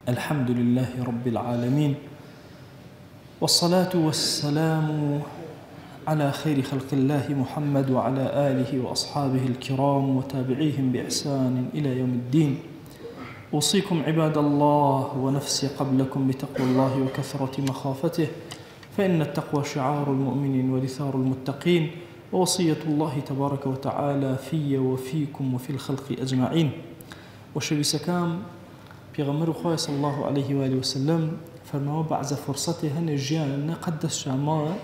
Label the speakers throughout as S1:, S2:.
S1: الحمد لله رب العالمين، والصلاة والسلام على خير خلق الله محمد وعلى آله وأصحابه الكرام وتابعيهم بإحسان إلى يوم الدين. أوصيكم عباد الله ونفسي قبلكم بتقوى الله وكثرة مخافته، فإن التقوى شعار المؤمنين ودثار المتقين، ووصية الله تبارك وتعالى في وفيكم وفي الخلق أجمعين. وشبيسكام پیغمبر خواه صلى الله عليه وآله وسلم فرموا بعض فرصته هن الجيان أن قدس شاماء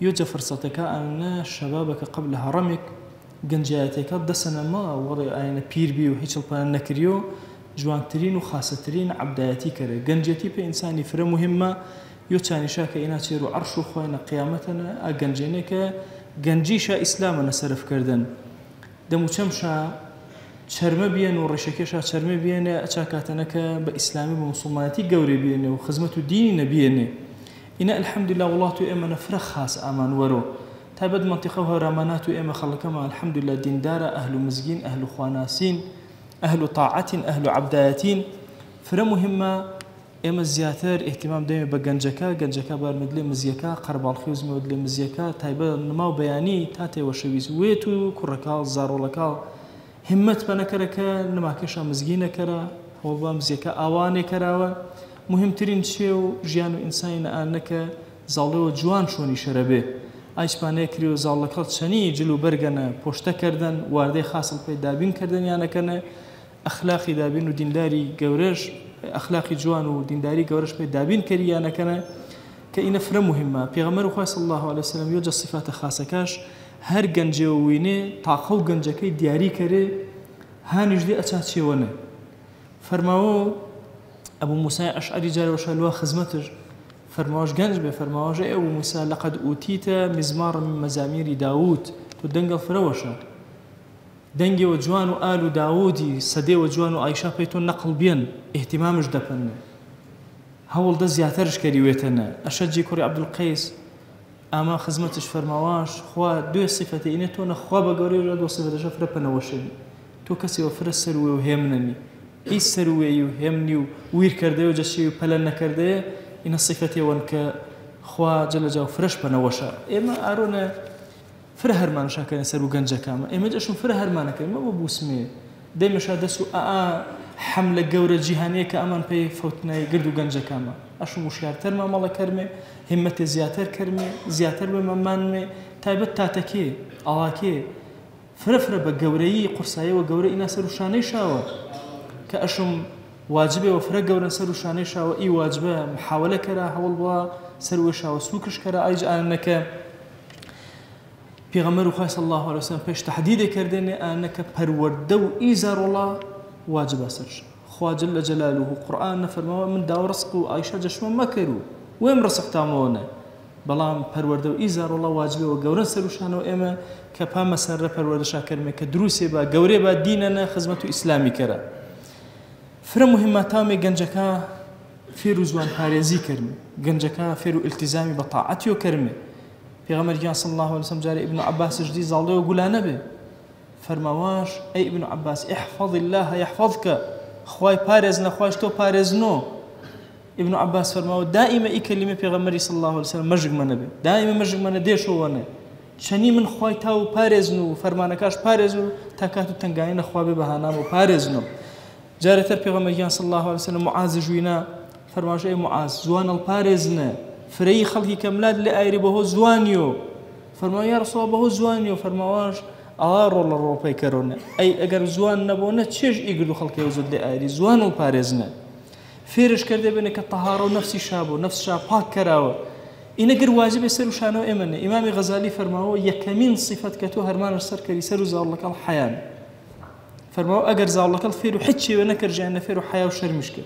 S1: يوجد فرصتك أن شبابك قبل هرمك جنجاتك دسنا ما وضع أين بير بيو هيش البان نكريو جوانترين وخاصترين عبداياتي كره جنجاتي بإنساني فرا مهمة يوتاني شاك إنا تيرو عرشو خوينا قيامتنا أجنجينك جنجيشا إسلامنا سرف كردن دمو چمشا شرمه بيان ورشكشا شرمه بيان أشاكاتنك بإسلامي بمسلمانتي قوري بيان وخدمة ديننا بيان إن الحمد لله والله تو إما نفرخ خاص أمان ورو تابد منطقة رامانات إما خلقما الحمد لله دين دار أهل مزجين أهل خواناسين أهل طاعة أهل عبداياتين فرا مهمة إما زياتر اهتمام دائما بجنجكا بارمدلي مزيكا قرب الخيوز مودلي مزيكا تايبا نماو بياني تاتي وشويز ويتو كركال زارولكال همت بنكرك نماكشا مزجينة كرا هو بامزيكا أواني كراوا مهمترين شيء جيانو إنسان أنك زالو جوان شوني شربه أيش بانكريو زالكات شني جلو برجنا بوشتا كردن وارده خاصل في دابين كردن يعني كنا أخلاقي دابين ودينداري جورش أخلاقي جوان ودينداري جورش في دابين كري يعني كنا كإن فرق مهمة بيغمر خواه صلى الله عليه وسلم يوجد صفات خاصة كاش هر گنجه وینه طاقه و گنجکی دیاری کرده هانیش دی اچاچی ونه فرماو ابو موسى اشعري جاري وشالوا خزمتر فرماوش گنج به فرماوش ابو موسى لقد اوتيت مزمار من مزامير داوود تو دنگل فروشا دنگي وجوان آل داوودي صدي وجوان عائشة بيتو نقل بين اهتمامش دپن هول ده زياترش كريويتنا اشجي كوري عبد القيس اما خدمتش فرماواش خوا دو صفته اینه تو نخوا بگوری و دو صفتش فرا پنوشی تو کسی و فرا سروی و همنی ای سروی و همنی و ویر کرده و جشی و پلن نکرده این صفته وان که خوا جل جاو فرش پنوشا اما ارونه فرا هرمان شاکن سرو گنج کام اما جشون فرا هرمان کام ما بوسمه دایمش هدسو حمله جورة جهانية كأمان بي فوتنا جردو جنجة كاما أشو مشيارتر ما مالا كرمي همة زياتر كرمي زياتر بممان مي تايبت تاتكي أواكي فرفرة بجوري قرصاية وجوري إنا سروشاني شاوا كأشم واجبه وفرق جورا سروشاني شاوا إي واجبه محاولة كرا حول بوا سروي شاوا سوكش كرا أيج أنك پیغمبر خواه صلى الله عليه وسلم پیش تحديد كردني أنك پروردو إيزار الله واجب أسرش خوا جل جلاله قرآن نفرما من داو رزق عائشة جشما ما كرو ويم رزق تامونه بلام پروردو إيزار الله واجبه وقورن سروشانو إما كپا مسر پرورد شاكر مي كدروسي با قوري با ديننا خزمتو إسلامي كرا فرا مهماتامي گنجكا فيرو زوان پاريزي كرمي گنجكا فيرو التزامي بطاعتيو كرمي پیغمبر صلى الله عليه وسلم جاري ابن عباس جدي زالده وقولانه به فرماواش أي ابن عباس احفظ الله يحفظك خواي بارزنا خواش تو بارزنو ابن عباس فرماوا دائما يكلمه پیغمبر صلى الله عليه وسلم مجق من به دائما مجق من ديشو ونه شني من خواي تاو بارزنو فرمانكاش بارزنو تاكاتو تنگاين خوا به بهانامو بارزنو جارتر پیغمبر صلى الله عليه وسلم معاذ جوينا فرماش أي معاذ زوان البارزنا فري خلقي كملاد لآيري بهو زوانيو فرما يا رسول الله بهو زوانيو فرماواش آرول الروبي كرونا أي أجر زوان نبونا تشيج يقولوا خلقي وزود لآيري زوان البارزنا فيرش كرده بينك الطهارة ونفس شابو نفس شاب باك كراوة إن أجر واجب يسيروا شانو إمنا إمام غزالي فرماوا يكمين صفة كتو هرمان السر كري سيروا زال لك الحياة فرماوا أجر زال لك الفيرو حتشي ونكر جانا فيرو حياة وشر مشكل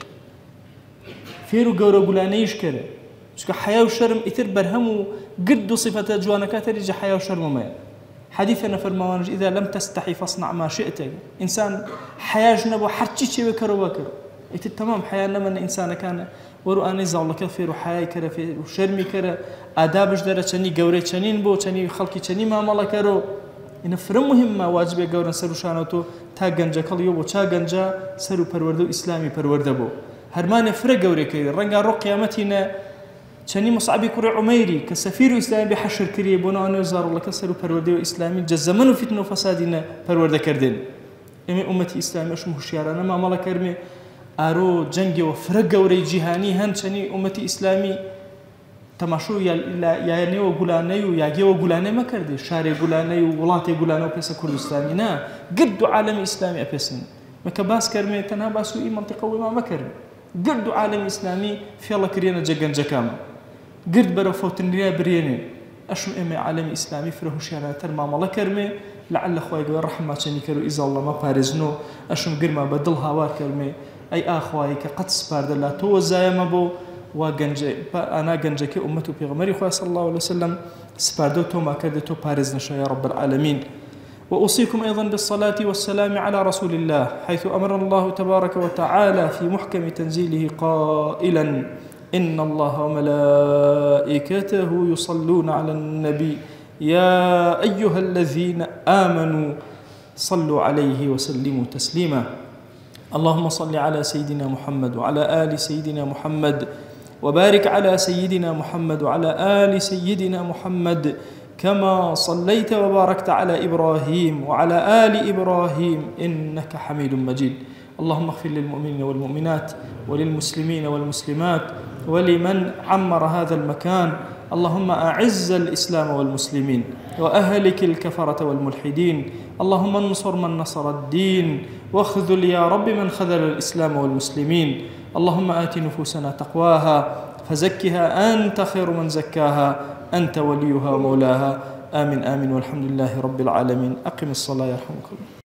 S1: فيرو جورو قلانيش كره شكا حياة وشرم إتر برهمو قد صفة جوانكات رجع حياة وشرم ما حديثنا فرموانج إذا لم تستحي فاصنع ما شئت إنسان حياة جنبه حرتشي شيء بكرو إتر تمام حياة لما إنسان كان ورو أنا زال لك فيرو حياة كره فيرو شرمي كره آدابش داره چني جوري چنين بو چني خلقي چني ما ملكرو إن فرم مهمة واجب جورن سرو شانوتو تا گنجا كليو بو تا گنجا سرو پروردو إسلامي پرورده بو هەرمانە فرە گەورەکەی ڕەنگە ڕۆ قیامەتینە چەنی مصعبی کوڕی عومەیری کە سەفیر و ئیسلامی بحەشر کردی بۆ ناوانەوە زاڕوڵەکە سەر و پەروەردەی و ئیسلامی جەزەمەن و فتنە و فەسادینە پەروەردەکردن ئێمە ئومەتی ئیسلامی ئەشم هوشیارانە مامەڵە کەرمێ ئارۆ جەنگەوە فرە گەورەی جیهانی هەن چەنی ئومەتی ئیسلامی تەماشۆ یانێوە گولانەی و یاگێوە گولانەی مەکردێ شارێ گولانەی و وڵاتی گولانە و پێسە کوردستانی نا گرد و عالەمی ئیسلامی ئەپێسن مەکە باس کەرمێ تەنها باس و ئی مەنتیقە وێما مەکرد گرد و عالەمی ئیسلامی فێڵە کردێنە جەگەنجەکەمە گرد بەرە فەوتنریا برێنێ ئەشم ئێمە عالەمی ئیسلامی فرە هوشیارانەتر مامەڵە کەرمێ لعل خۆی گەوە ڕەحمە چەنی کەر و ئیزاڵەمە پارێزنەوە ئەشم گرما بە دڵ هاوار کەرمێ ئەی ئاخوایی کە قەت سپاردە لا تۆ وەزایەمە بۆ أنا جنجك أمته في غمري خواه صلى الله عليه وسلم سباردوتو ما كدتو بارز نشا يا رب العالمين. وأوصيكم أيضا بالصلاة والسلام على رسول الله حيث أمر الله تبارك وتعالى في محكم تنزيله قائلا إن الله وملائكته يصلون على النبي يا أيها الذين آمنوا صلوا عليه وسلموا تسليما. اللهم صل على سيدنا محمد وعلى آل سيدنا محمد وبارك على سيدنا محمد وعلى آل سيدنا محمد كما صليت وباركت على إبراهيم وعلى آل إبراهيم إنك حميد مجيد. اللهم اغفر للمؤمنين والمؤمنات وللمسلمين والمسلمات ولمن عمر هذا المكان. اللهم أعز الإسلام والمسلمين وأهلك الكفرة والملحدين. اللهم انصر من نصر الدين واخذل يا رب من خذل الإسلام والمسلمين. اللهم آت نفوسنا تقواها فزكها أنت خير من زكاها أنت وليها ومولاها. آمين آمين والحمد لله رب العالمين. أقم الصلاة يرحمكم.